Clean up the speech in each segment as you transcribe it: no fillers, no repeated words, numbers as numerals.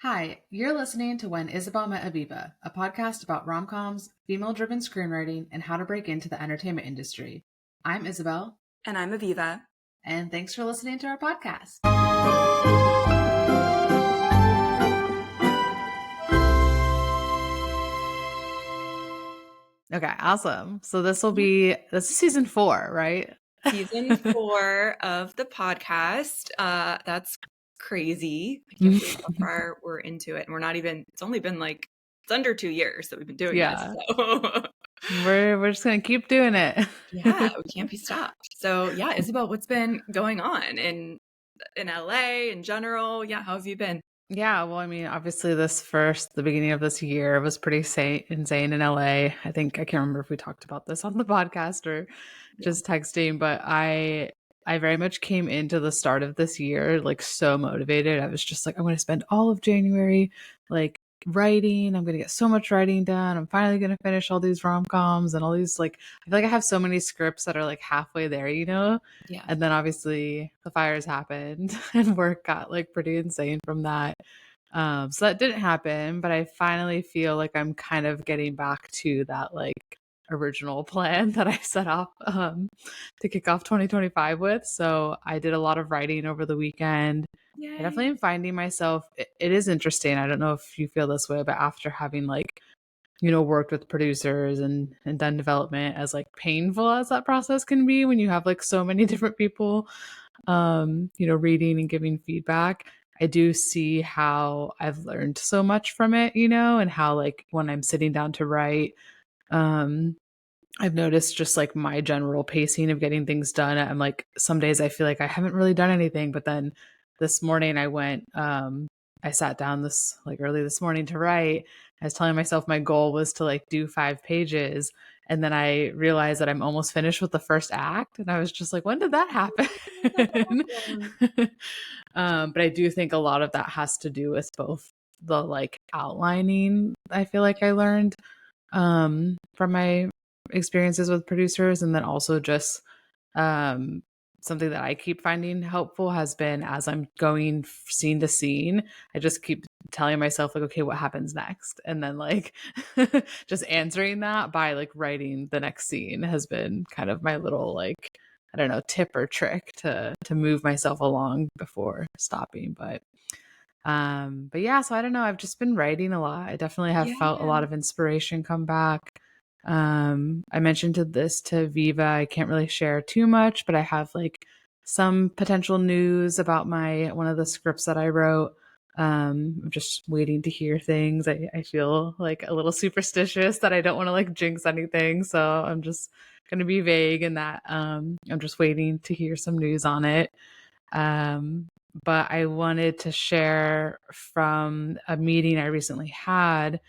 Hi, you're listening to When Isabel Met Aviva, a podcast about rom-coms, female-driven screenwriting, and how to break into the entertainment industry. I'm Isabel. And I'm Aviva. And thanks for listening to our podcast. Okay, awesome. So this is season 4, right? Season 4 of the podcast. That's crazy. I can't believe how far we're into it. And it's only been it's under 2 years that we've been doing this. So. We're just going to keep doing it. Yeah, we can't be stopped. So yeah, Isabel, what's been going on in LA in general? Yeah, how have you been? Yeah, well, I mean, obviously the beginning of this year was pretty insane in LA. I can't remember if we talked about this on the podcast or just texting, but I very much came into the start of this year like so motivated. I was just like, I'm going to spend all of January like writing. I'm going to get so much writing done. I'm finally going to finish all these rom-coms and all these I feel like I have so many scripts that are like halfway there, Yeah. And then obviously the fires happened and work got like pretty insane from that. So that didn't happen, but I finally feel like I'm kind of getting back to that like original plan that I set off to kick off 2025 with. So I did a lot of writing over the weekend. Yay. I definitely am finding myself, it is interesting. I don't know if you feel this way, but after having worked with producers and done development, as like painful as that process can be when you have like so many different people, reading and giving feedback, I do see how I've learned so much from it, and how like when I'm sitting down to write, I've noticed just like my general pacing of getting things done. I'm like, some days I feel like I haven't really done anything, but then this morning I sat down early this morning to write. I was telling myself my goal was to like do 5 pages. And then I realized that I'm almost finished with the first act. And I was just like, when did that happen? But I do think a lot of that has to do with both the like outlining I feel like I learned from my experiences with producers, and then also just something that I keep finding helpful has been, as I'm going scene to scene, I just keep telling myself like, okay, what happens next? And then like just answering that by like writing the next scene has been kind of my little like, I don't know, tip or trick to move myself along before stopping. But yeah, so I don't know, I've just been writing a lot. I definitely have felt a lot of inspiration come back. I mentioned this to Viva. I can't really share too much, but I have like some potential news about one of the scripts that I wrote. I'm just waiting to hear things. I feel like a little superstitious that I don't want to like jinx anything. So I'm just going to be vague in that. I'm just waiting to hear some news on it. But I wanted to share from a meeting I recently had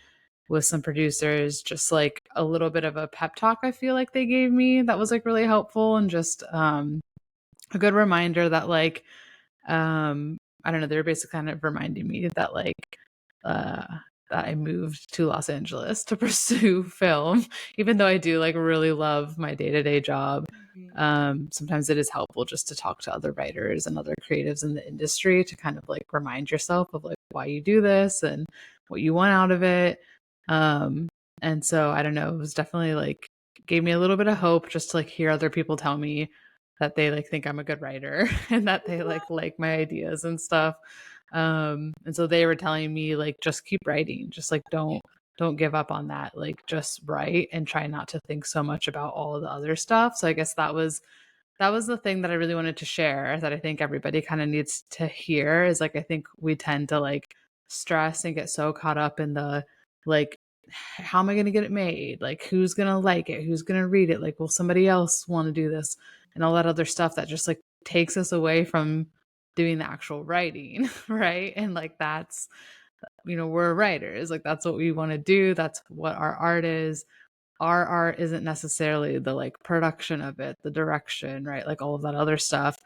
with some producers, just like a little bit of a pep talk I feel like they gave me that was like really helpful, and just a good reminder that like I don't know, they were basically kind of reminding me that like that I moved to Los Angeles to pursue film, even though I do like really love my day-to-day job. Sometimes it is helpful just to talk to other writers and other creatives in the industry to kind of like remind yourself of like why you do this and what you want out of it. And so I don't know, it was definitely like gave me a little bit of hope just to like hear other people tell me that they like think I'm a good writer and that they like my ideas and stuff. And so they were telling me like, just keep writing, just like don't give up on that, like just write and try not to think so much about all of the other stuff. So I guess that was the thing that I really wanted to share, that I think everybody kind of needs to hear, is like I think we tend to like stress and get so caught up in the like, how am I going to get it made? Like, who's going to like it? Who's going to read it? Like, will somebody else want to do this? And all that other stuff that just like takes us away from doing the actual writing, right? And like that's, we're writers, like that's what we want to do. That's what our art is. Our art isn't necessarily the like production of it, the direction, right? Like all of that other stuff.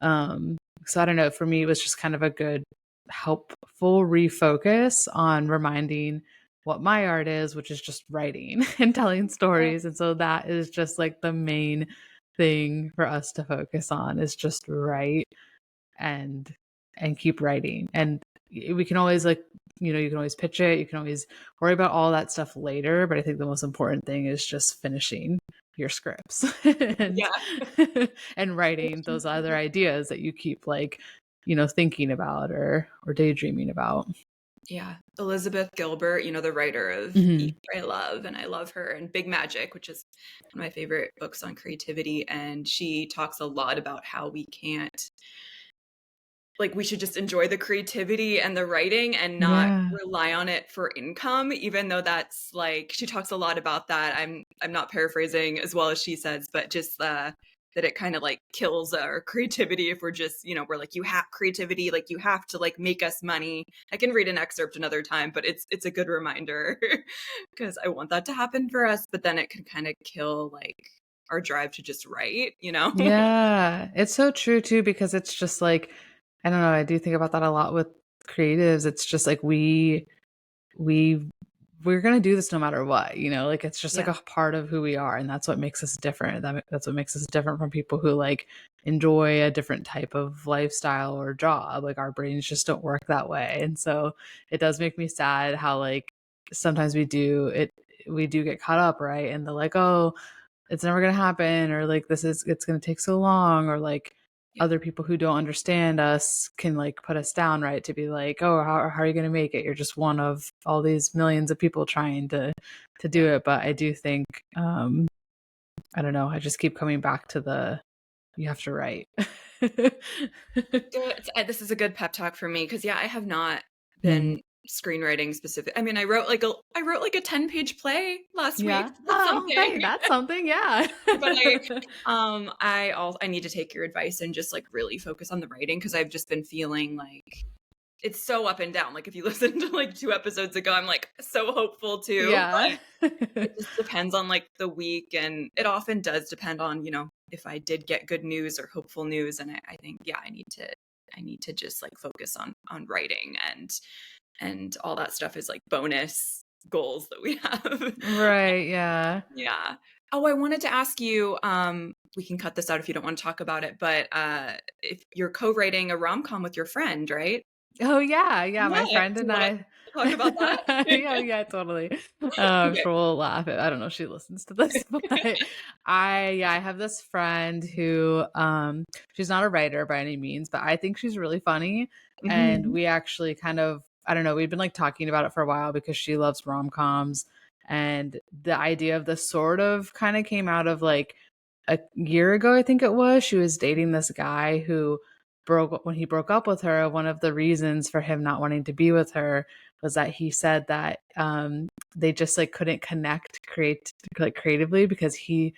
So I don't know, for me it was just kind of a good helpful refocus on reminding what my art is, which is just writing and telling stories. And so that is just like the main thing for us to focus on, is just write and keep writing. And we can always like you can always pitch it. You can always worry about all that stuff later. But I think the most important thing is just finishing your scripts and, and writing those other ideas that you keep like, thinking about or daydreaming about. Yeah. Elizabeth Gilbert, the writer of Eat, Pray, Love, and I love her, and Big Magic, which is one of my favorite books on creativity. And she talks a lot about how we can't, like, we should just enjoy the creativity and the writing and not rely on it for income, even though that's like, she talks a lot about that. I'm not paraphrasing as well as she says, but just that it kind of like kills our creativity if we're just, we're like, you have creativity, like you have to like make us money. I can read an excerpt another time, but it's a good reminder because I want that to happen for us, but then it can kind of kill like our drive to just write, Yeah, it's so true too, because it's just like, I don't know, I do think about that a lot with creatives. It's just like we're going to do this no matter what, like it's just like a part of who we are, and that's what makes us different. That's what makes us different from people who like enjoy a different type of lifestyle or job. Like our brains just don't work that way. And so it does make me sad how like sometimes we do get caught up, right? And they're like, oh, it's never going to happen, or like it's going to take so long, or like other people who don't understand us can like put us down, right? To be like, oh, how are you going to make it? You're just one of all these millions of people trying to do it. But I do think, I don't know, I just keep coming back to you have to write. This is a good pep talk for me because I have not been screenwriting specific. I mean, I wrote like a 10-page play last week. That's something. Hey, that's something. Yeah. But I need to take your advice and just like really focus on the writing, because I've just been feeling like it's so up and down. Like if you listen to like 2 episodes ago, I'm like so hopeful too. Yeah. It just depends on like the week, and it often does depend on, if I did get good news or hopeful news. And I think, I need to just like focus on writing, and all that stuff is like bonus goals that we have. Right. Yeah. Yeah. Oh, I wanted to ask you, we can cut this out if you don't want to talk about it, but if you're co-writing a rom-com with your friend, right? Oh yeah. My friend and I talk about that. yeah, totally. I'm sure we'll laugh. I don't know if she listens to this, but I have this friend who she's not a writer by any means, but I think she's really funny. And we actually kind of, I don't know, we've been like talking about it for a while because she loves rom-coms, and the idea of this sort of kind of came out of like a year ago, I think it was. She was dating this guy who when he broke up with her, one of the reasons for him not wanting to be with her was that he said that they just like couldn't connect creatively, because he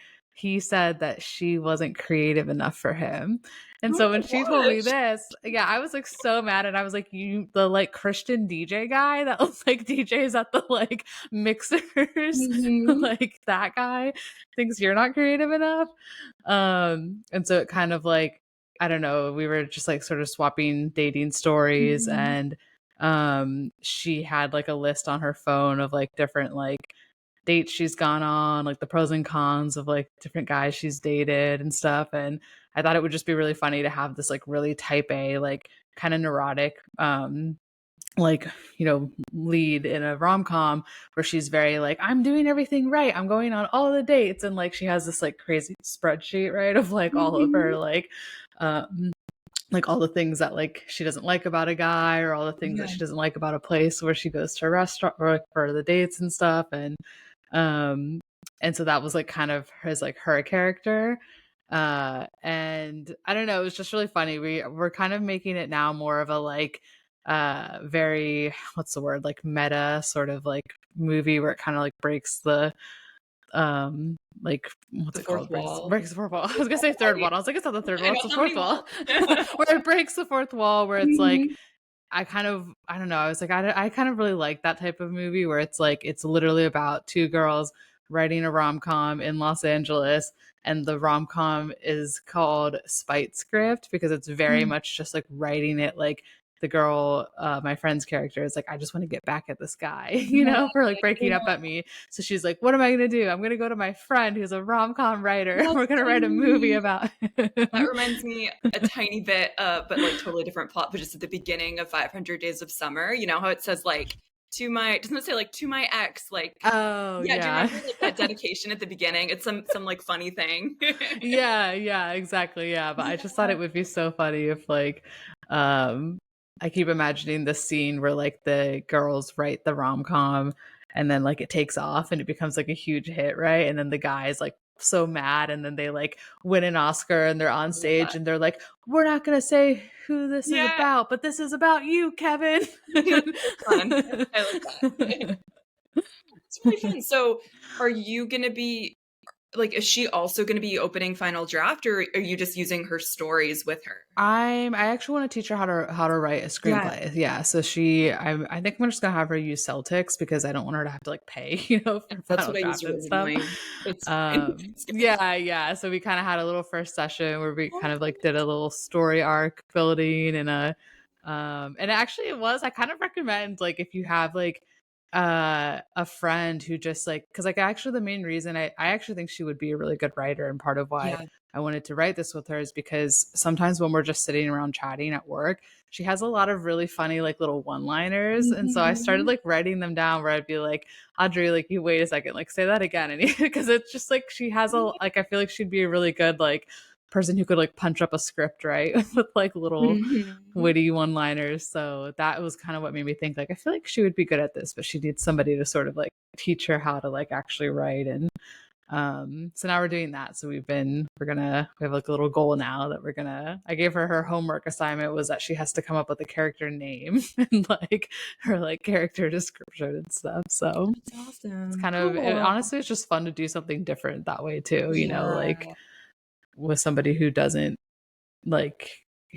said that she wasn't creative enough for him. And so when she told me this, I was like so mad. And I was like, you, the like Christian DJ guy that was like DJs at the like mixers, like that guy thinks you're not creative enough. And so it kind of like, I don't know, we were just like sort of swapping dating stories, and she had like a list on her phone of like different like dates she's gone on, like the pros and cons of like different guys she's dated and stuff. And I thought it would just be really funny to have this like really type A, like kind of neurotic like, lead in a rom-com where she's very like, I'm doing everything right, I'm going on all the dates, and like she has this like crazy spreadsheet, right, of like all of her like all the things that like she doesn't like about a guy, or all the things that she doesn't like about a place where she goes to a restaurant or for the dates and stuff. And so that was like kind of her character. And I don't know, it was just really funny. We're kind of making it now more of a like very, what's the word, like meta sort of like movie where it kind of like breaks the like what's it called, breaks the fourth wall. I was gonna say third wall, I was like, it's not the third wall, it's the fourth wall. Where it breaks the fourth wall, where it's like I don't know, I was like, I kind of really like that type of movie where it's like it's literally about 2 girls writing a rom-com in Los Angeles, and the rom-com is called Spite Script because it's very much just like writing it like the girl, my friend's character is like, I just want to get back at this guy, you know, for like breaking up at me. So she's like, what am I going to do? I'm going to go to my friend who's a rom-com writer. That's We're going to write a movie funny. about That him. reminds me a tiny bit, but like totally different plot, but just at the beginning of 500 Days of Summer, you know how it says like, doesn't it say like to my ex, like, Oh, yeah, do you yeah. remember like that dedication at the beginning? It's some like funny thing. Yeah, exactly. Yeah. But I just thought it would be so funny if like I keep imagining the scene where like the girls write the rom-com and then like it takes off and it becomes like a huge hit, right? And then the guy's like so mad and then they like win an Oscar and they're on stage and they're like, we're not gonna say who this is Yeah. about, but this is about you, Kevin. That's so fun. I like that. It's really fun. So are you going to be like, is she also going to be opening final draft, or are you just using her stories with her? I actually want to teach her how to write a Yeah. screenplay. Yeah. So I think I'm just gonna have her use Celtics because I don't want her to have to like pay, for That's final what I used draft and stuff. originally. It's fine. It's good. Yeah. So we kind of had a little first session where we kind of like did Perfect. a little story arc building and and actually it was, I kind of recommend like if you have like a friend who just like, because like actually the main reason I actually think she would be a really good writer, and part of why Yeah. I wanted to write this with her is because sometimes when we're just sitting around chatting at work, she has a lot of really funny like little one-liners. And so I started Mhm. like writing them down where I'd be like, Audrey, like you wait a second, like say that again. And because it's just like she has a like I feel like she'd be a really good like person who could like punch up a script, right? With like little Mhm. witty one-liners. So that was kind of what made me think like I feel like she would be good at this, but she needs somebody to sort of like teach her how to like actually write. And so now we're doing that. So we have like a little goal now that I gave her homework assignment was that she has to come up with a character name and like her like character description and stuff. So That's awesome. it's kind of Cool. honestly it's just fun to do something different that way too, Yeah. like with somebody like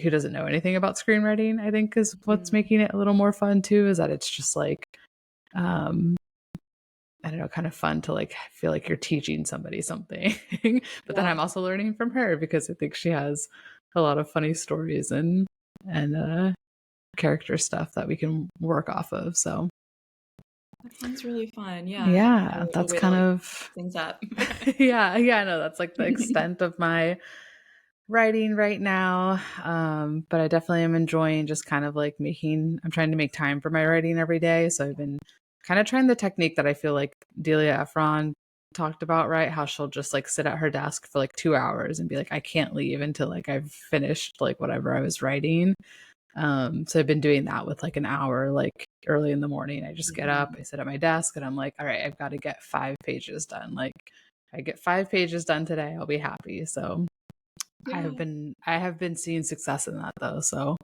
who doesn't know anything about screenwriting. I think is what's Mhm. making it a little more fun too, is that it's just like um I don't know, kind of fun to like feel like you're teaching somebody something. But then Yeah. I'm also learning from her because I think she has a lot of funny stories and character stuff that we can work off of. So That sounds really fun. Yeah. yeah, A that's way to kind like of things up. yeah, no, that's like the extent of my writing right now. But I definitely am enjoying just kind of like I'm trying to make time for my writing every day. So I've been kind of trying the technique that I feel like Delia Ephron talked about, right? How she'll just like sit at her desk for like 2 hours and be like, I can't leave until like I've finished like whatever I was writing. So I've been doing that with like an hour, like early in the morning. I just get up, I Mhm. sit at my desk and I'm like, all right, I've got to get 5 pages done. Like I get 5 pages done today, I'll be happy. So Yeah. I have been seeing success in that though. So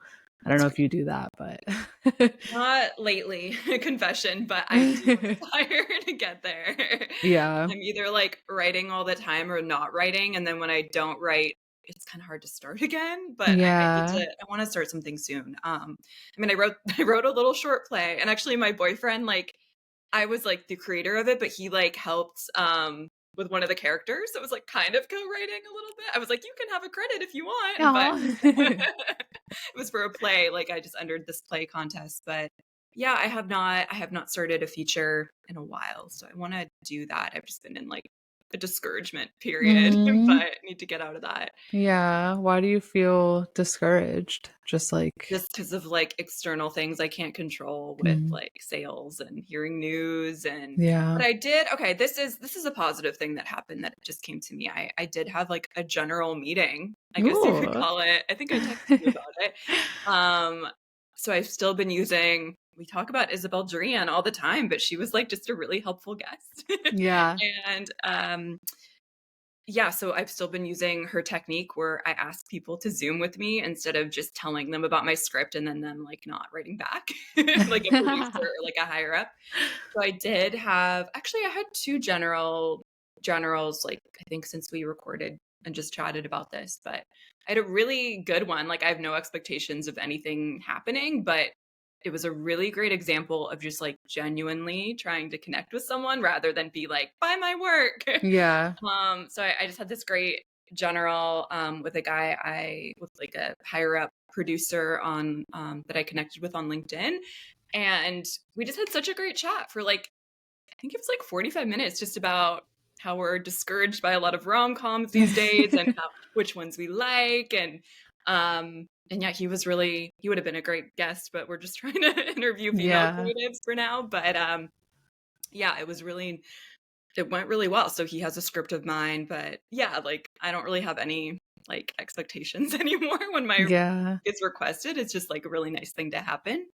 I don't That's know great. if you do that, but Not lately, confession, but I do aspire to get there. yeah. I'm either like writing all the time or not writing, and then when I don't write, it's kind of hard to start again. But Yeah. I want to start something soon. I mean, I wrote I wrote a little short play, and actually, my boyfriend like I was like the creator of it, but he like helped with one of the characters. So it was like kind of co-writing a little bit. I was like, you can have a credit if you want, but Aw. it was for a play. Like I just entered this play contest, but yeah, I have not started a feature in a while. So I want to do that. I've just been in like a discouragement period, Mhm. but need to get out of that. Yeah. Why do you feel discouraged? Just like Just because of like external things I can't control with mm, like sales and hearing news and yeah. but I did okay, this is a positive thing that happened that just came to me. I did have like a general meeting, I guess you could Ooh. call it. I think I texted you about it. Um, so I've still been using we talk about Isabel all the time, but she was like just a really helpful guest. Yeah. And yeah, so I've still been using her technique where I ask people to Zoom with me instead of just telling them about my script and then them like not writing back, like a producer or like a higher up. So I did have actually I had two generals like I think since we recorded and just chatted about this, but I had a really good one. Like I have no expectations of anything happening, but it was a really great example of just like genuinely trying to connect with someone rather than be like, buy my work. Yeah. So I just had this great general with a guy I with like a higher up producer on that I connected with on LinkedIn, and we just had such a great chat for like, I think it was like 45 minutes, just about how we're discouraged by a lot of rom-coms these days and which ones we like. And yeah, he would have been a great guest, but we're just trying to interview female creatives for now. But yeah, it went really well. So he has a script of mine, but yeah, like I don't really have any like expectations anymore when my gets requested. It's just like a really nice thing to happen.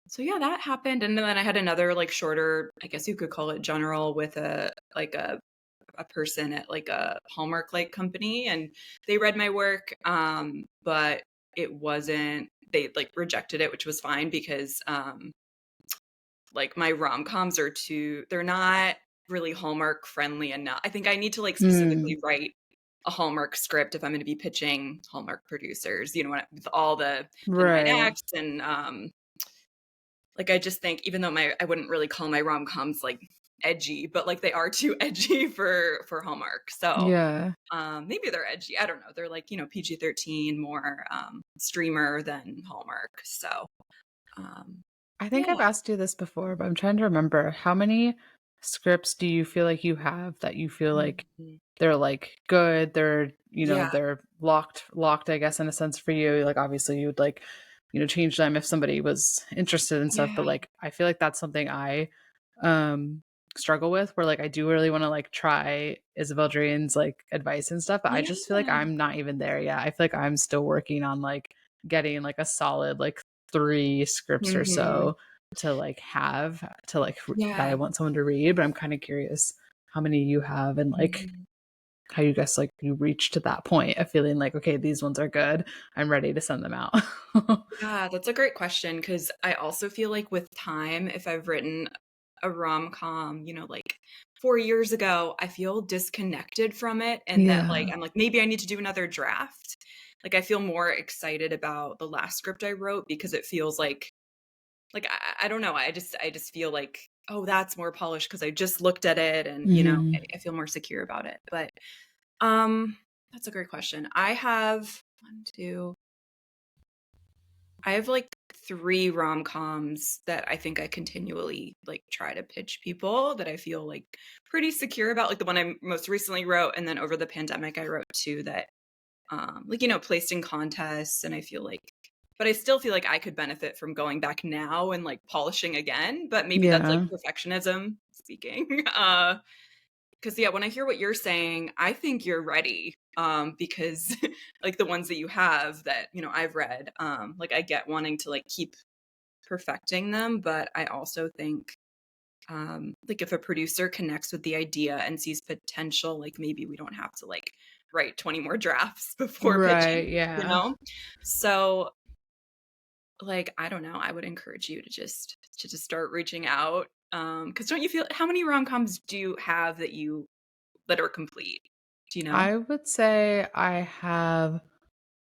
So yeah, that happened. And then I had another like shorter, I guess you could call it general, with a person at like a Hallmark like company, and they read my work. But it wasn't, they like rejected it, which was fine because like my rom-coms they're not really Hallmark friendly enough. I think I need to like specifically write a Hallmark script if I'm going to be pitching Hallmark producers, you know, with all the 9 acts and like I just think, even though I wouldn't really call my rom-coms like edgy, but like they are too edgy for Hallmark. So maybe they're edgy. I don't know. They're like, you know, PG-13, more streamer than Hallmark. So I think I've asked you this before, but I'm trying to remember, how many scripts do you feel like you have that you feel like they're like good, they're, you know, they're locked, I guess, in a sense for you. Like obviously you would like, you know, change them if somebody was interested in stuff, but like I feel like that's something I struggle with, where like I do really want to like try Isabel Drain's like advice and stuff, but I just feel like I'm not even there yet. I feel like I'm still working on like getting like a solid like 3 scripts or so to like have to like that I want someone to read. But I'm kind of curious how many you have and like how you guys like you reach to that point of feeling like, okay, these ones are good, I'm ready to send them out. Yeah, that's a great question, because I also feel like with time, if I've written a rom-com, you know, like 4 years ago, I feel disconnected from it, and that like I'm like, maybe I need to do another draft. Like I feel more excited about the last script I wrote because it feels like I don't know, I just feel like, oh, that's more polished because I just looked at it, and you know, I feel more secure about it. But that's a great question. I have like 3 rom-coms that I think I continually like try to pitch people that I feel like pretty secure about, like the one I most recently wrote, and then over the pandemic I wrote 2 that like, you know, placed in contests, and I feel like, but I still feel like I could benefit from going back now and like polishing again, but maybe that's like perfectionism speaking. Because yeah, when I hear what you're saying, I think you're ready. Because like the ones that you have that, you know, I've read, like I get wanting to like keep perfecting them, but I also think like if a producer connects with the idea and sees potential, like maybe we don't have to like write 20 more drafts before pitching, you know? So like, I don't know, I would encourage you to just start reaching out. Because don't you feel, how many rom-coms do you have that are complete? Do you know? I would say I have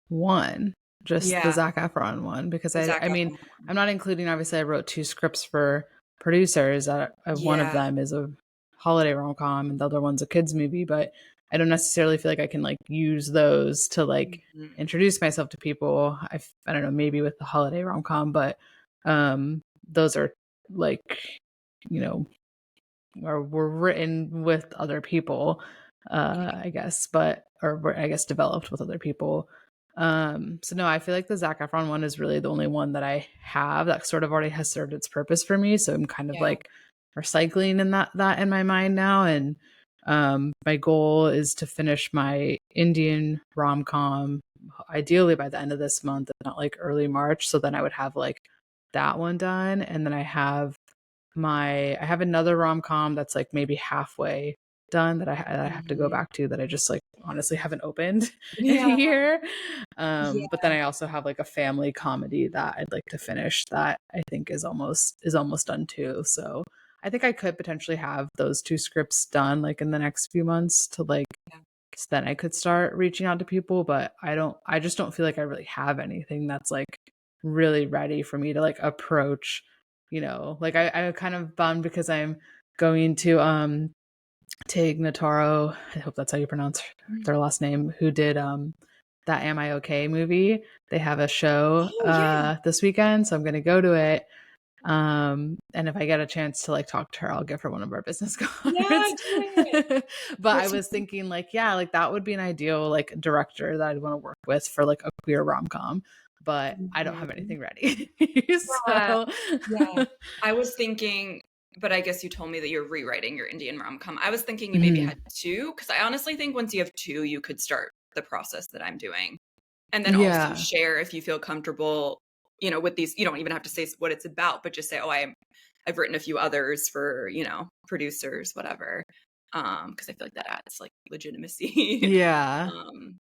1, just the Zac Efron one, because I mean, I'm not including, obviously I wrote 2 scripts for producers. One of them is a holiday rom-com and the other one's a kids movie, but I don't necessarily feel like I can like use those to like introduce myself to people. I don't know, maybe with the holiday rom-com, but those are like, you know, or were written with other people, I guess, or were, I guess, developed with other people. So no, I feel like the Zac Efron one is really the only one that I have that sort of already has served its purpose for me. So I'm kind of like recycling in that in my mind now. And my goal is to finish my Indian rom-com ideally by the end of this month, if not like early March. So then I would have like that one done. And then I have another rom-com that's like maybe halfway done that I have to go back to, that I just like honestly haven't opened in a year. But then I also have like a family comedy that I'd like to finish that I think is almost done too. So I think I could potentially have those 2 scripts done like in the next few months to like, so then I could start reaching out to people, but I just don't feel like I really have anything that's like really ready for me to like approach. You know, like I'm kind of bummed because I'm going to Tig Notaro, I hope that's how you pronounce their last name, who did that Am I Okay movie. They have a show this weekend, so I'm going to go to it. And if I get a chance to like talk to her, I'll give her one of our business cards. Yeah, do it. But I was thinking like, yeah, like that would be an ideal like director that I'd want to work with for like a queer rom-com, but I don't have anything ready. So yeah. I was thinking, but I guess you told me that you're rewriting your Indian rom-com. I was thinking you maybe had 2, because I honestly think once you have 2, you could start the process that I'm doing. And then also share if you feel comfortable, you know, with these. You don't even have to say what it's about, but just say, oh, I've written a few others for, you know, producers, whatever. Because I feel like that adds like legitimacy. Yeah.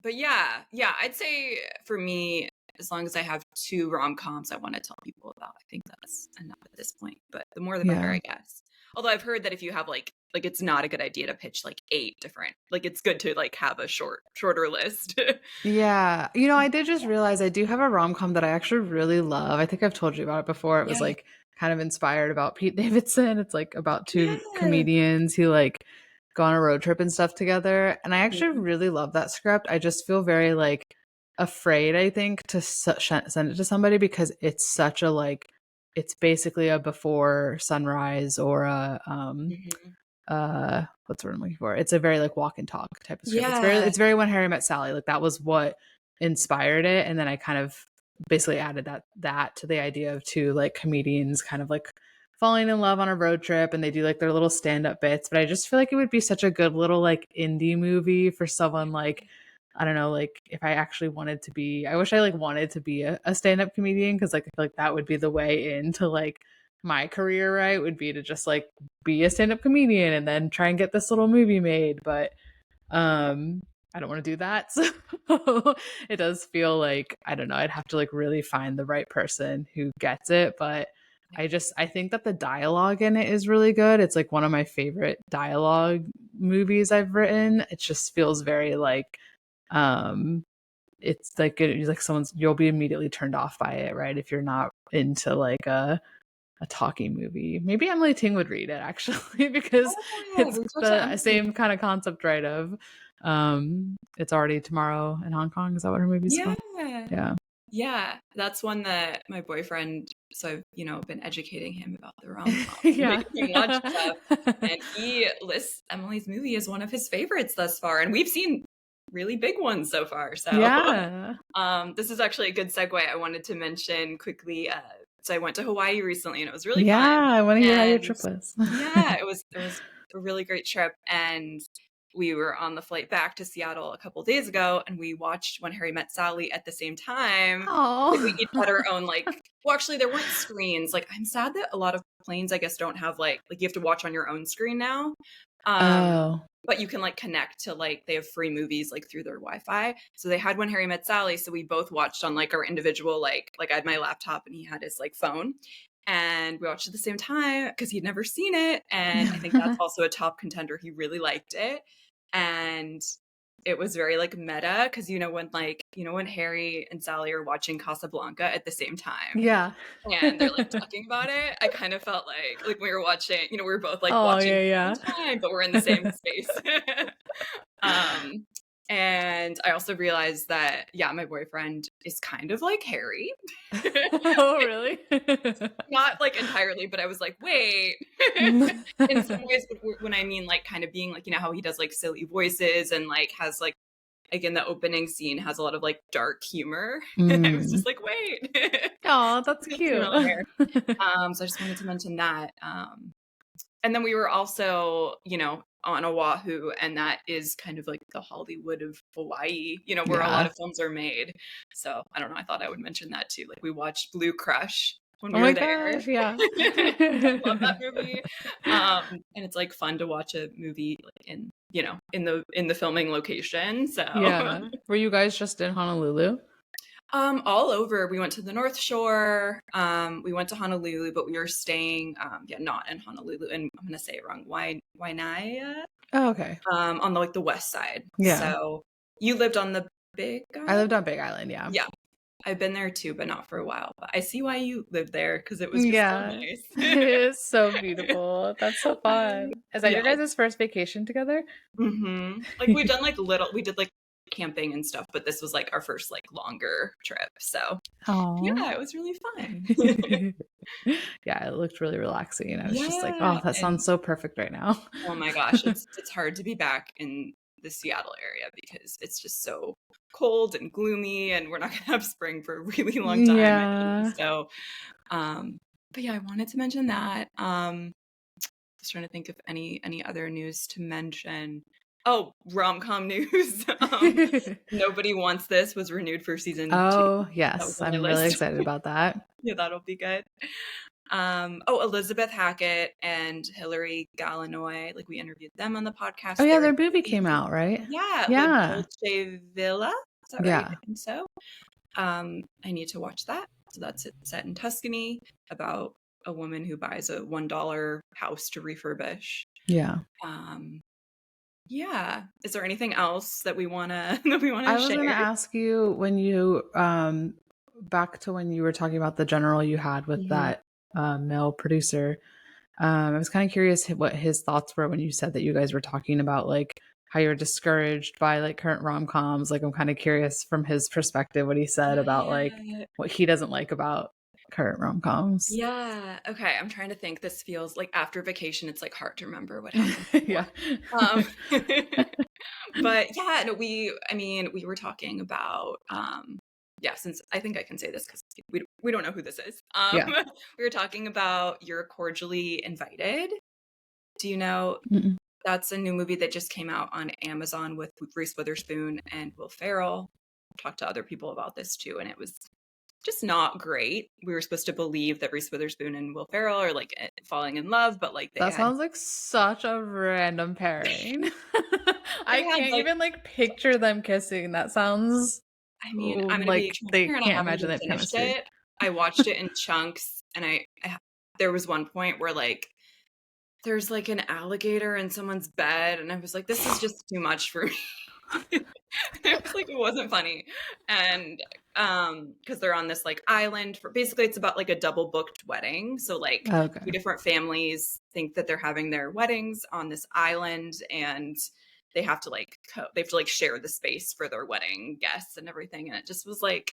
But yeah, I'd say for me, as long as I have 2 rom-coms I want to tell people about, I think that's enough at this point. But the more the better, I guess. Although I've heard that if you have like it's not a good idea to pitch like 8 different, like it's good to like have a shorter list. Yeah. You know, I did just realize I do have a rom-com that I actually really love. I think I've told you about it before. It was like kind of inspired about Pete Davidson. It's like about 2 comedians who like go on a road trip and stuff together. And I actually really love that script. I just feel very like afraid, I think, to send it to somebody because it's such a like, it's basically a before sunrise or a what's the word I'm looking for? It's a very like walk and talk type of script. It's very When Harry Met Sally. Like that was what inspired it. And then I kind of basically added that to the idea of 2 like comedians kind of like falling in love on a road trip, and they do like their little stand-up bits. But I just feel like it would be such a good little like indie movie for someone like, I don't know, like if I actually wanted to be, I wish I like wanted to be a stand-up comedian, because like I feel like that would be the way into like my career, right? Would be to just like be a stand-up comedian and then try and get this little movie made. But I don't want to do that. So it does feel like, I don't know, I'd have to like really find the right person who gets it. But I think that the dialogue in it is really good. It's like one of my favorite dialogue movies I've written. It just feels very like it's like you'll be immediately turned off by it, right? If you're not into like a talking movie. Maybe Emily Ting would read it actually, because it's the same kind of concept, right? Of It's Already Tomorrow in Hong Kong. Is that what her movie's called? Yeah, that's one that my boyfriend, so I've, you know, been educating him about the rom-com, making him watch stuff, and he lists Emily's movie as one of his favorites thus far, and we've seen really big ones so far. So this is actually a good segue. I wanted to mention quickly, so I went to Hawaii recently and it was really fun. I want to hear how your trip was. It was a really great trip, and we were on the flight back to Seattle a couple days ago, and we watched When Harry Met Sally at the same time. Like we each had our own like. Well, actually, there weren't screens. Like, I'm sad that a lot of planes, I guess, don't have like you have to watch on your own screen now. But you can like connect to like they have free movies like through their Wi-Fi. So they had When Harry Met Sally, so we both watched on like our individual like I had my laptop and he had his like phone. And we watched at the same time because he'd never seen it. And I think that's also a top contender. He really liked it. And it was very like meta because when Harry and Sally are watching Casablanca at the same time. And they're like talking about it. I kind of felt like we were watching, we were both like watching at the same time, but we're in the same space. And I also realized that, my boyfriend is kind of like Harry. Oh, really? Not like entirely, but I was like, wait. In some ways, when I mean like kind of being like, how he does like silly voices and like has like, again, the opening scene has a lot of like dark humor. I was just like, wait. Oh, that's cute. So I just wanted to mention that. And then we were also, on Oahu, and that is kind of like the Hollywood of Hawaii, where a lot of films are made. So I don't know. I thought I would mention that too. Like we watched Blue Crush when we were there. Gosh, yeah. I love that movie. And it's like fun to watch a movie like in the filming location. So were you guys just in Honolulu? All over. We went to the North Shore. We went to Honolulu, but we were staying, not in Honolulu. And I'm gonna say it wrong. Waianae. Oh, okay. On the west side. Yeah. So you lived on the Big Island? I lived on Big Island. Yeah. Yeah. I've been there too, but not for a while. But I see why you lived there because it was just so nice. It is so beautiful. That's so fun. Is that your guys' first vacation together? Mm-hmm. Like we've done we did like camping and stuff, but this was like our first like longer trip. So Aww. yeah, it was really fun. Yeah, it looked really relaxing. And I was just like, Yeah. oh, that sounds so perfect right now. Oh my gosh, it's hard to be back in the Seattle area because it's just so cold and gloomy, and we're not gonna have spring for a really long time, I think. Yeah. So but yeah, I wanted to mention that. Just trying to think of any other news to mention. Oh, Romcom news. Nobody Wants This was renewed for season 2. Oh, That was yes. on my I'm really list. excited about that. Yeah, that'll be good. Oh, Elizabeth Hackett and Hillary Galanoy, like we interviewed them on the podcast. Oh, yeah, They're their movie came out, right? yeah, La Yeah. Dolce Villa. Is that right? Yeah. I think so. I need to watch that. So that's set in Tuscany about a woman who buys a $1 house to refurbish. Yeah. Yeah. Is there anything else that we wanna I was share? going to ask you when you back to when you were talking about the general you had with that male producer. I was kind of curious what his thoughts were when you said that you guys were talking about like how you're discouraged by like current rom-coms. Like I'm kind of curious from his perspective what he said about like Yeah. what he doesn't like about current rom-coms. Yeah. Okay. I'm trying to think. This feels like after vacation, it's like hard to remember what happened before. Yeah. But yeah, no, we were talking about, yeah, since I think I can say this because we don't know who this is. Yeah. We were talking about You're Cordially Invited. Do you know? Mm-mm. That's a new movie that just came out on Amazon with Reese Witherspoon and Will Ferrell. Talked to other people about this too, and it was just not great. We were supposed to believe that Reese Witherspoon and Will Ferrell are like falling in love, but like That sounds like such a random pairing. I can't like, even like picture them kissing. That sounds I mean, I'm gonna be like they transparent. I can't haven't imagine even that finished chemistry. it. I watched it in chunks, and I there was one point where like there's like an alligator in someone's bed, and I was like, this is just too much for me. It was like it wasn't funny. And because they're on this like island for basically it's about like a double booked wedding. So like two different families think that they're having their weddings on this island, and they have to like share the space for their wedding guests and everything. And it just was like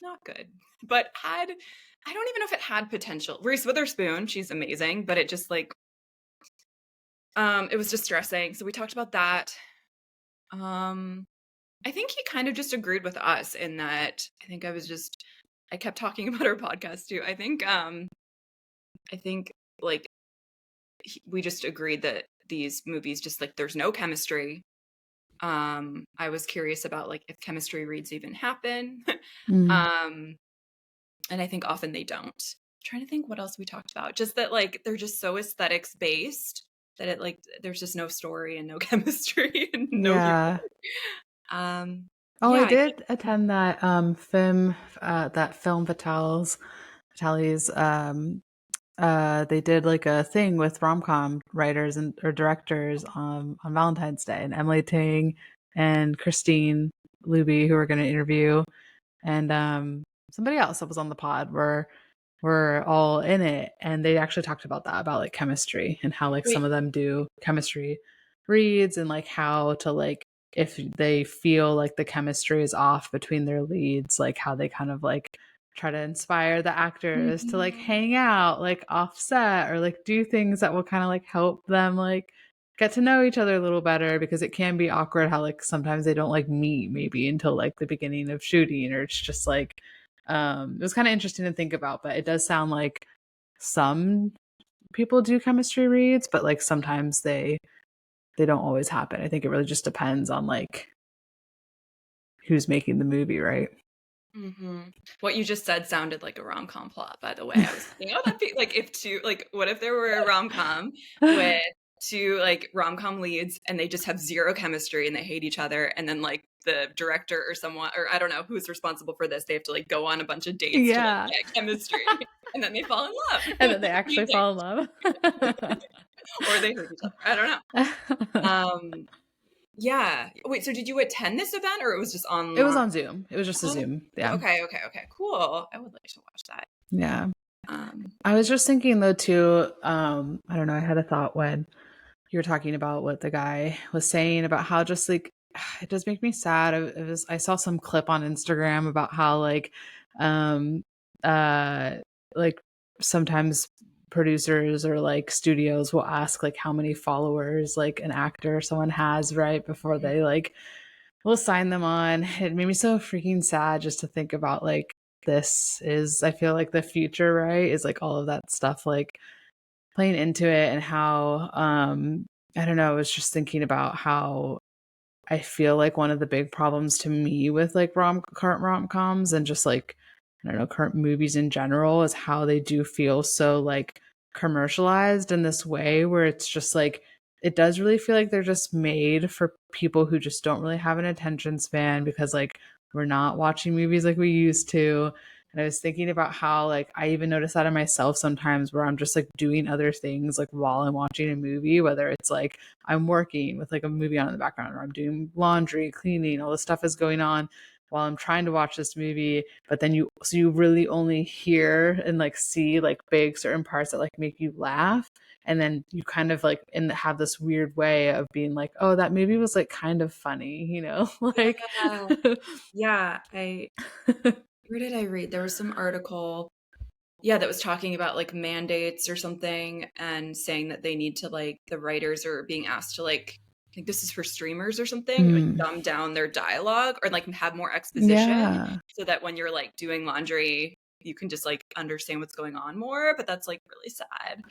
not good. But I don't even know if it had potential. Reese Witherspoon, she's amazing, but it just like it was distressing. So we talked about that. I think he kind of just agreed with us in that I kept talking about our podcast too. I think like we just agreed that these movies just like there's no chemistry. I was curious about like if chemistry reads even happen. And I think often they don't. I'm trying to think what else we talked about. Just that like they're just so aesthetics based that it like there's just no story and no chemistry and no humor. I did attend that film Fatales. They did like a thing with rom-com writers or directors on Valentine's Day, and Emily Ting and Christine Luby, who we're going to interview, and somebody else that was on the pod were all in it, and they actually talked about that, about like chemistry and how like some of them do chemistry reads, and like how to like if they feel like the chemistry is off between their leads, like how they kind of like try to inspire the actors to like hang out like offset or like do things that will kind of like help them like get to know each other a little better, because it can be awkward how like sometimes they don't like meet maybe until like the beginning of shooting, or it's just like it was kind of interesting to think about. But it does sound like some people do chemistry reads, but like sometimes they don't always happen. I think it really just depends on like who's making the movie, right? What you just said sounded like a rom-com plot, by the way. I was thinking, oh, that'd be like what if there were a rom-com with two like rom-com leads and they just have zero chemistry and they hate each other, and then like the director or someone, or I don't know who's responsible for this, they have to like go on a bunch of dates to like, get chemistry and then they fall in love. And then they actually fall in love. Or they hate each other. I don't know. Yeah. Wait, so did you attend this event or it was just online? It was on Zoom. It was just a Zoom. Yeah. Okay. Cool. I would like to watch that. Yeah. I was just thinking though too, I don't know, I had a thought when you were talking about what the guy was saying about how just like it does make me sad. I saw some clip on Instagram about how um, uh, like sometimes producers or like studios will ask like how many followers like an actor or someone has right before they like will sign them on. It made me so freaking sad just to think about like this is, I feel like the future, right? Is like all of that stuff like playing into it and how I don't know, I was just thinking about how I feel like one of the big problems to me with like current rom-coms and just like I don't know, current movies in general is how they do feel so like commercialized in this way where it's just like it does really feel like they're just made for people who just don't really have an attention span because like we're not watching movies like we used to. And I was thinking about how like I even notice that in myself sometimes where I'm just like doing other things like while I'm watching a movie, whether it's like I'm working with like a movie on in the background or I'm doing laundry, cleaning, all this stuff is going on while I'm trying to watch this movie. But then you really only hear and like see like big certain parts that like make you laugh. And then you kind of like have this weird way of being like, oh, that movie was like kind of funny, you know? Like yeah. Where did I read? There was some article, that was talking about like mandates or something and saying that they need to like the writers are being asked to like I think this is for streamers or something, like dumb down their dialogue or like have more exposition so that when you're like doing laundry, you can just like understand what's going on more. But that's like really sad.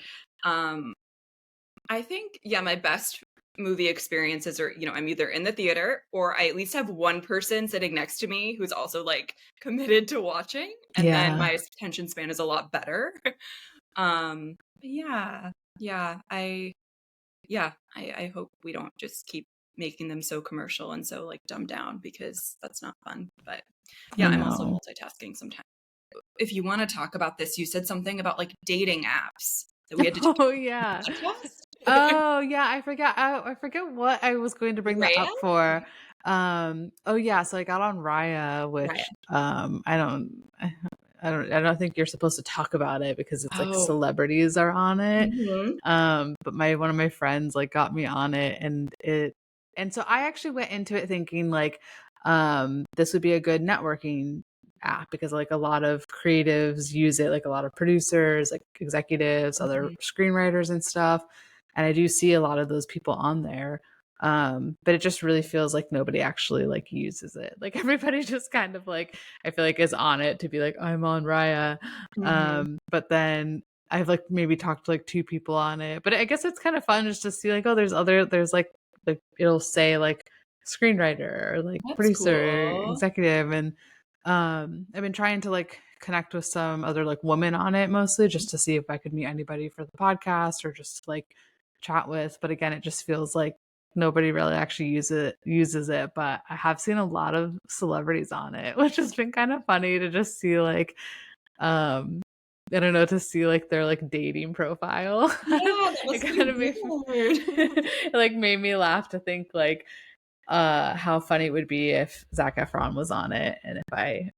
I think, my best movie experiences are, I'm either in the theater or I at least have one person sitting next to me who's also like committed to watching. And then my attention span is a lot better. But I hope we don't just keep making them so commercial and so like dumbed down because that's not fun. But I'm also multitasking sometimes. If you want to talk about this, you said something about like dating apps that we had to Oh yeah. Oh yeah, I forget what I was going to bring that up for. Oh yeah, so I got on Raya, which I don't think you're supposed to talk about it because it's like celebrities are on it. But one of my friends like got me on it and so I actually went into it thinking like this would be a good networking app because like a lot of creatives use it, like a lot of producers, like executives, other screenwriters and stuff. And I do see a lot of those people on there. But it just really feels like nobody actually like uses it. Like everybody just kind of like I feel like is on it to be like I'm on Raya. But then I've like maybe talked to like two people on it. But I guess it's kind of fun just to see like oh there's like it'll say like screenwriter or like producer or executive and I've been trying to like connect with some other like women on it mostly just to see if I could meet anybody for the podcast or just like chat with. But again, it just feels like nobody really actually uses it. But I have seen a lot of celebrities on it, which has been kind of funny to just see like I don't know, to see like their like dating profile. Yeah, that was kind of weird. It like made me laugh to think like how funny it would be if Zac Efron was on it and if I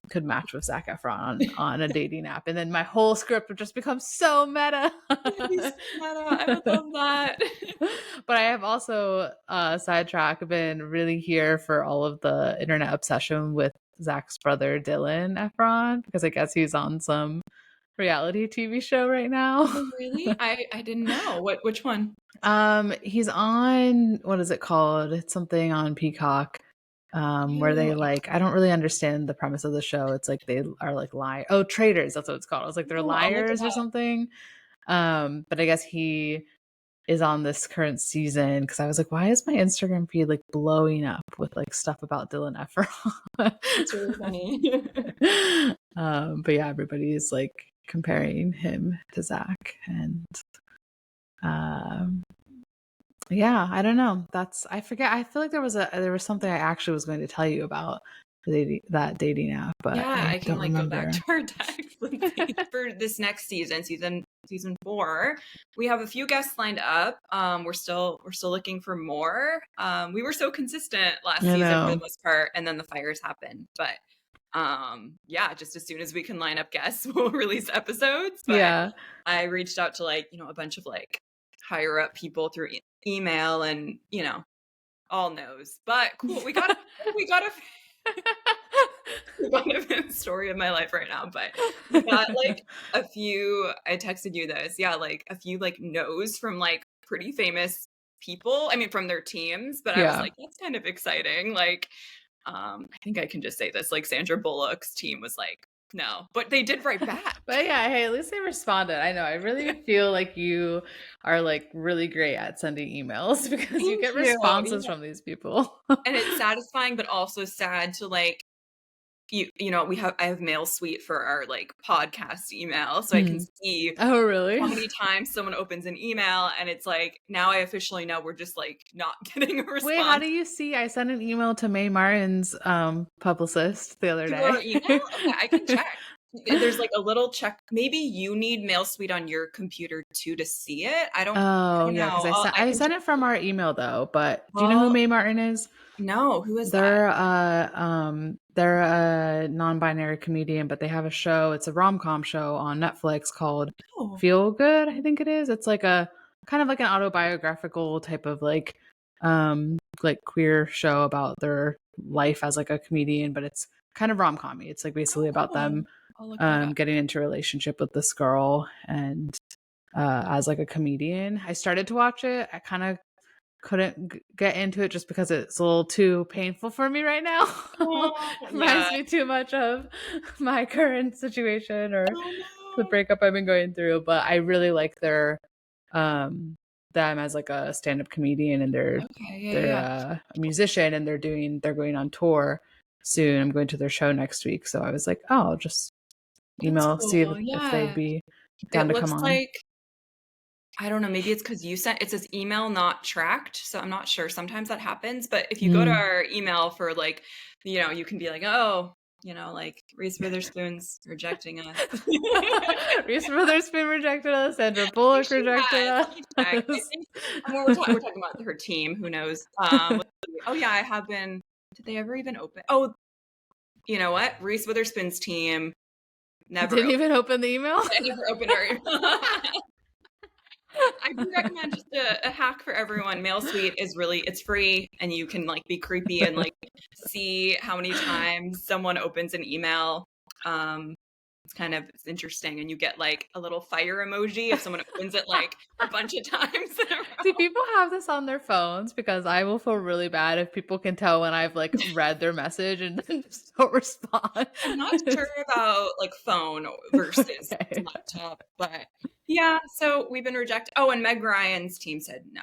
could match with Zac Efron on a dating app, and then my whole script would just become so meta. I would love that. But I have also sidetrack been really here for all of the internet obsession with Zach's brother Dylan Efron because I guess he's on some reality TV show right now. Oh, really? I didn't know. Which one? He's on what is it called? It's something on Peacock. Where they like I don't really understand the premise of the show. It's like they are like traitors, that's what it's called. It's like they're liars or something. But I guess he is on this current season because I was like, why is my Instagram feed like blowing up with like stuff about Dylan Efron? That's really funny. But yeah, everybody's like comparing him to Zach and yeah, I don't know. I forget. I feel like there was something I actually was going to tell you about that dating app, but I can don't like remember. go back to our text for this next season 4. We have a few guests lined up. We're still looking for more. We were so consistent last season for the most part, and then the fires happened. But just as soon as we can line up guests, we'll release episodes. But I reached out to like a bunch of like higher up people through email and all no's, but cool. We got a kind of story of my life right now, but we got like a few, I texted you this, yeah, like a few like no's from like pretty famous people. I mean, from their teams, but I was Yeah. like, that's kind of exciting. Like, I think I can just say this, like Sandra Bullock's team was like, no, but they did write back. But yeah, hey, at least they responded. I know. I really feel like you are like really great at sending emails because you Thank get you. responses Yeah. from these people. And it's satisfying, but also sad to like, you know, I have mail suite for our like podcast email, so I can see Oh, really? how many times someone opens an email and it's like, now I officially know we're just like not getting a response. Wait, how do you see? I sent an email to Mae Martin's publicist the other Through our day. email? Okay, I can check. There's like a little check. Maybe you need Mail Suite on your computer too to see it. I don't Oh, yeah, because know. I I can sent check. it from our email though. But do you know who Well, Mae Martin is? no, who is that? They're a non-binary comedian, but they have a show. It's a rom-com show on Netflix called Oh, Feel Good, I think it is. It's like a kind of like an autobiographical type of like queer show about their life as like a comedian, but it's kind of rom-com-y. It's like basically about cool. them I'll look that up. getting into a relationship with this girl and as like a comedian. I started to watch it. I kind of couldn't get into it just because it's a little too painful for me right now. Oh, Reminds yeah. me too much of my current situation or Oh, the no. breakup I've been going through. But I really like their them as like a stand-up comedian, and Okay, they're yeah. a musician, and they're going on tour soon. I'm going to their show next week, so I was like, oh, I'll just That's email, see cool. if they'd Yeah. be down It to come looks on. like, I don't know, maybe it's because you sent it says email not tracked. So I'm not sure. Sometimes that happens. But if you go to our email for like, you know, you can be like, oh, you know, like Reese Witherspoon's rejecting us. Reese Witherspoon rejected us. Sandra Bullock She rejected has. us. Let me check. I think, I mean, we're talking about her team. Who knows? Let's see. Oh yeah, I have been. Did they ever even open? Oh, you know what? Reese Witherspoon's team never Didn't opened. even open the email. They never opened our email. I do recommend just a hack for everyone. Mail Suite is really, it's free, and you can like be creepy and like see how many times someone opens an email. It's interesting, and you get like a little fire emoji if someone opens it like a bunch of times in a row. Do people have this on their phones? Because I will feel really bad if people can tell when I've like read their message and then just don't respond. I'm not sure about like phone versus Okay. laptop, but yeah, so we've been rejected. Oh, and Meg Ryan's team said no,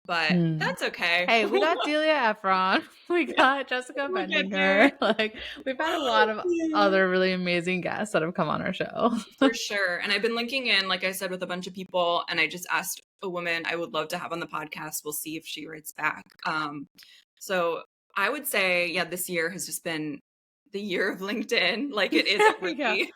but that's okay. Hey, we got Delia Ephron. We got Jessica We'll get there. Bendinger. Like, we've had a lot of other really amazing guests that have come on our show. For sure. And I've been linking in, like I said, with a bunch of people, and I just asked a woman I would love to have on the podcast. We'll see if she writes back. So I would say, yeah, this year has just been the year of LinkedIn. Like it is really.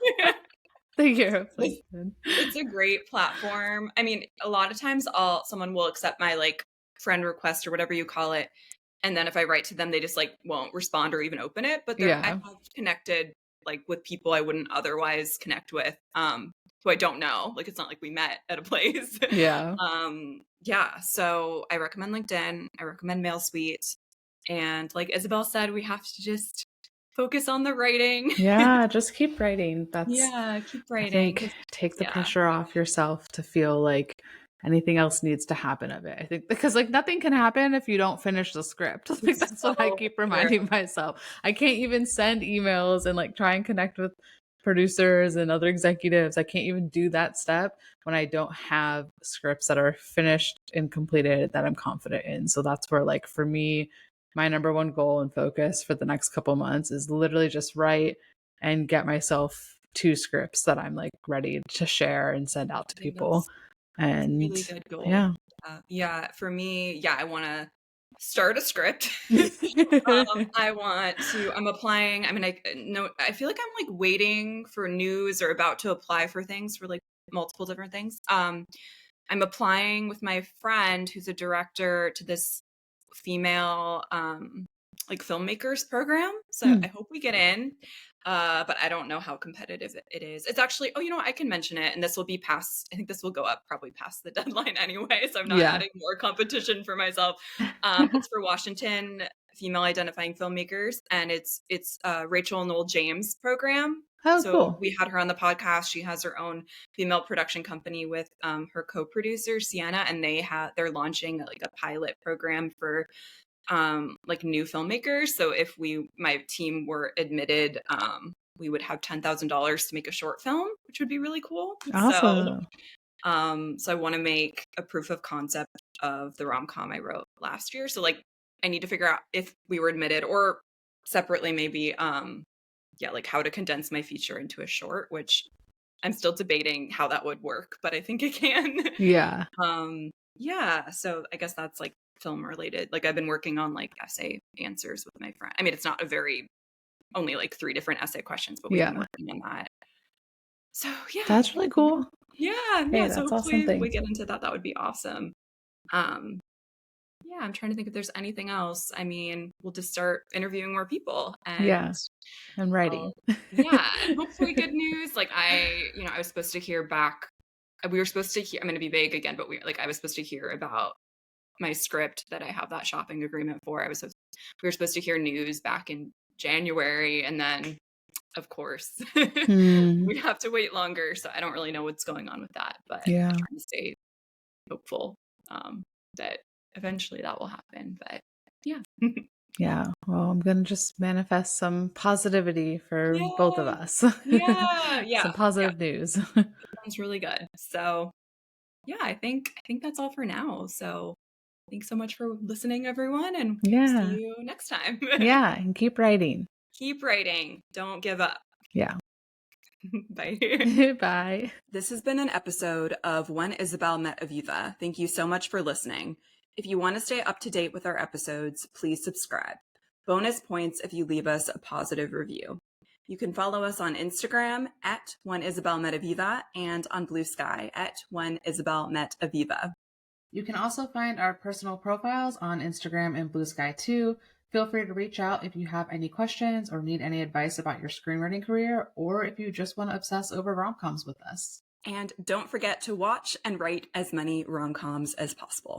The year of LinkedIn. It's a great platform. I mean, a lot of times someone will accept my like friend request or whatever you call it. And then if I write to them, they just like won't respond or even open it. But I have connected like with people I wouldn't otherwise connect with, who I don't know. Like it's not like we met at a place. Yeah. Yeah. So I recommend LinkedIn. I recommend Mail Suite. And like Isabel said, we have to just focus on the writing. Yeah, just keep writing. Keep writing. I think take the pressure off yourself to feel like anything else needs to happen of it. I think because like nothing can happen if you don't finish the script. Like that's what I keep reminding myself. I can't even send emails and like try and connect with producers and other executives. I can't even do that step when I don't have scripts that are finished and completed that I'm confident in. So that's where like for me, my number one goal and focus for the next couple months is literally just write and get myself 2 scripts that I'm like ready to share and send out to people. And really good goal. Yeah. For me, I want to start a script. I'm applying. I mean, I feel like I'm like waiting for news or about to apply for things for like multiple different things. I'm applying with my friend who's a director to this female like filmmakers program. So I hope we get in. But I don't know how competitive it is. It's actually, oh, you know what? I can mention it, and this will be past, I think this will go up probably past the deadline anyway, so I'm not Yeah. adding more competition for myself. It's for Washington female identifying filmmakers, and it's Rachel Noel James program. Oh, So cool. we had her on the podcast. She has her own female production company with her co-producer Sienna, and they're launching like a pilot program for like new filmmakers. So if my team were admitted, we would have $10,000 to make a short film, which would be really cool. Awesome. So I want to make a proof of concept of the rom-com I wrote last year. So like I need to figure out if we were admitted, or separately maybe like how to condense my feature into a short, which I'm still debating how that would work, but I think it can. Yeah. Yeah, so I guess that's like film related. Like I've been working on like essay answers with my friend. I mean, it's not only like 3 different essay questions, but we've been working on that. So yeah. That's really cool. Yeah. So that's hopefully awesome. we get into that. That would be awesome. Yeah, I'm trying to think if there's anything else. I mean, we'll just start interviewing more people and writing. and hopefully good news. Like I was supposed to hear back. We were supposed to hear, I'm going to be vague again, but I was supposed to hear about my script that I have that shopping agreement for. We were supposed to hear news back in January, and then of course we have to wait longer. So I don't really know what's going on with that, but I'm trying to stay hopeful that eventually that will happen. But yeah. Yeah. Well, I'm going to just manifest some positivity for both of us. Yeah. Some positive news. Sounds really good. So yeah, I think that's all for now. So thanks so much for listening, everyone, and see you next time. Yeah, and keep writing. Keep writing. Don't give up. Yeah. Bye. Bye. This has been an episode of When Isabel Met Aviva. Thank you so much for listening. If you want to stay up to date with our episodes, please subscribe. Bonus points if you leave us a positive review. You can follow us on Instagram at whenisabelmetaviva and on Bluesky at whenisabelmetaviva. You can also find our personal profiles on Instagram and Bluesky too. Feel free to reach out if you have any questions or need any advice about your screenwriting career, or if you just want to obsess over rom-coms with us. And don't forget to watch and write as many rom-coms as possible.